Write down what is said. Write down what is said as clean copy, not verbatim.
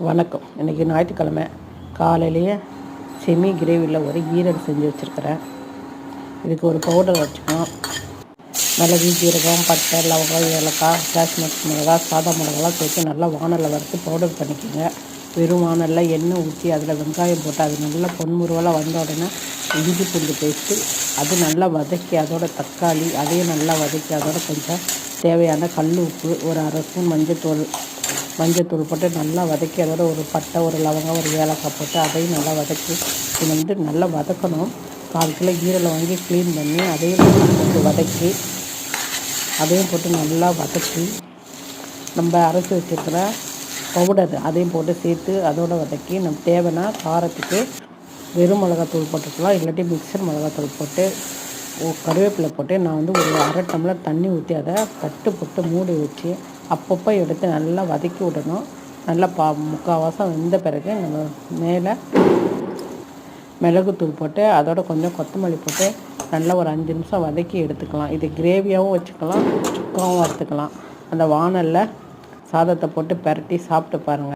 வணக்கம். இன்றைக்கி ஞாயிற்றுக்கிழமை காலையிலேயே செமி கிரேவியில் ஒரு ஈரல் செஞ்சு வச்சுருக்கிறேன். இதுக்கு ஒரு பவுடர் வச்சுக்கணும். மிளகு, ஜீரகம், பட்டை, லவங்கம், ஏலக்காய், காஷ்மீர் மிளகாய், சாதா மிளகாலாம் சேர்த்து நல்லா வானலில் வறுத்து பவுடர் பண்ணிக்கோங்க. வெறும் வானலில் எண்ணெய் ஊற்றி அதில் வெங்காயம் போட்டு அது நல்லா பொன்முருவலாக வந்த உடனே இஞ்சி பூண்டு பேஸ்ட்டு அது நல்லா வதக்கி அதோட தக்காளி அதையும் நல்லா வதக்கி அதோட கொஞ்சம் தேவையான கல் உப்பு, ஒரு அரை ஸ்பூன் மஞ்சத்தூள் போட்டு நல்லா வதக்கி அதோட ஒரு பட்டை, ஒரு லவங்கம், ஒரு ஏலக்காய் போட்டு அதையும் நல்லா வதக்கி இது நல்லா வதக்கணும். 4 கிலோ ஈரலை வாங்கி க்ளீன் பண்ணி அதையும் போட்டு வதக்கி அதையும் போட்டு நல்லா வதக்கி நம்ம அரைச்சி வச்சுருக்கிற பவுடர் அதையும் போட்டு சேர்த்து அதோடு வதக்கி நம்ம தேவைன்னா காரத்துக்கு வெறும் மிளகாத்தூள் போட்டுக்கலாம், இல்லாட்டி மிக்சர் மிளகாத்தூள் போட்டு கருவேப்பிலை போட்டு நான் ஒரு அரை டம்ளர் தண்ணி ஊற்றி அதை தட்டு போட்டு மூடி வச்சு அப்பப்போ எடுத்து நல்லா வதக்கி விடணும். நல்லா முக்கால்வாசம் வெந்த பிறகு நம்ம மேலே மிளகுத்தூள் போட்டு அதோட கொஞ்சம் கொத்தமல்லி போட்டு நல்லா ஒரு 5 நிமிஷம் வதக்கி எடுத்துக்கலாம். இது கிரேவியாகவும் வச்சுக்கலாம், சுக்காவும் வறுத்துக்கலாம். அந்த வானலில் சாதத்தை போட்டு பிரட்டி சாப்பிட்டு பாருங்கள்.